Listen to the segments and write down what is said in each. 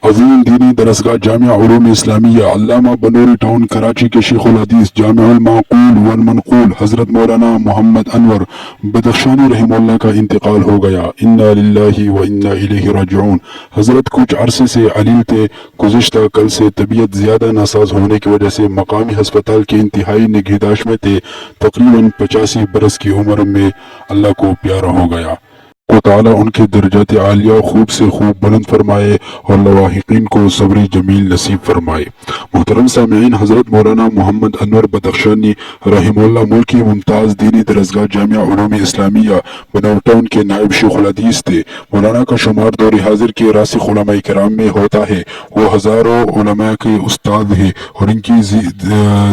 عظیم دینی درسگاہ جامعہ علوم اسلامیہ علامہ بنوری ٹاؤن کراچی کے شیخ الحدیث جامع المعقول والمنقول حضرت مولانا محمد انور بدخشانی رحمہ اللہ کا انتقال ہو گیا۔ انا للہ و انا الیہ راجعون۔ حضرت کچھ عرصے سے علیل تھے، گزشتہ کل سے طبیعت زیادہ ناساز ہونے کی وجہ سے مقامی ہسپتال کی انتہائی نگہداشت میں تھے۔ تقریباً 85 برس کی عمر میں اللہ کو پیارا ہو گیا۔ اللہ تعالیٰ ان کے درجات عالیہ خوب سے خوب بلند فرمائے اور لواحقین کو صبر جمیل نصیب فرمائے۔ محترم سامعین، حضرت مولانا محمد انور بدخشانی رحمہ اللہ ملک کی ممتاز دینی درسگاہ جامعہ علوم اسلامیہ بنور ٹاؤن کے نائب شیخ الحدیث تھے۔ مولانا کا شمار دور حاضر کے راسخ علماء کرام میں ہوتا ہے۔ وہ ہزاروں علماء کے استاد ہیں اور ان کی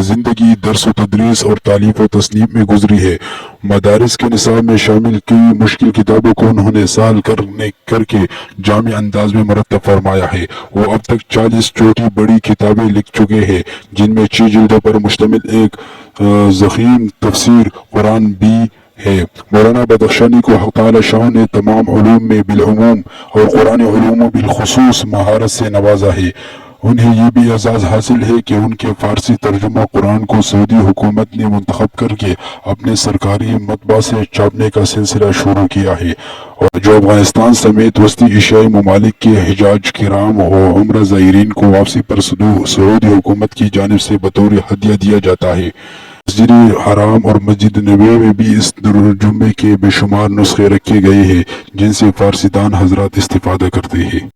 زندگی درس و تدریس اور تعلیف و تصنیف میں گزری ہے۔ مدارس کے نصاب میں شامل کئی مشکل کتابوں کو انہوں نے سال کر کے جامع انداز میں مرتب فرمایا ہے۔ وہ اب تک 40 چھوٹی بڑی کتابیں لکھ چکے ہیں، جن میں 6 جلدوں پر مشتمل ایک ضخیم تفسیر قرآن بھی ہے۔ مولانا بدخشانی کو حق تعالی شاہ نے تمام علوم میں بالعموم اور قرآن علوم میں بالخصوص مہارت سے نوازا ہے۔ انہیں یہ بھی اعزاز حاصل ہے کہ ان کے فارسی ترجمہ قرآن کو سعودی حکومت نے منتخب کر کے اپنے سرکاری مطبع سے چھاپنے کا سلسلہ شروع کیا ہے، اور جو افغانستان سمیت وسطی ایشیائی ممالک کے حجاج کرام و عمرہ زائرین کو واپسی پر سعودی حکومت کی جانب سے بطور ہدیہ دیا جاتا ہے۔ مسجد حرام اور مسجد نبوی میں بھی اس ترجمے کے بے شمار نسخے رکھے گئے ہیں، جن سے فارسی دان حضرات استفادہ کرتے ہیں۔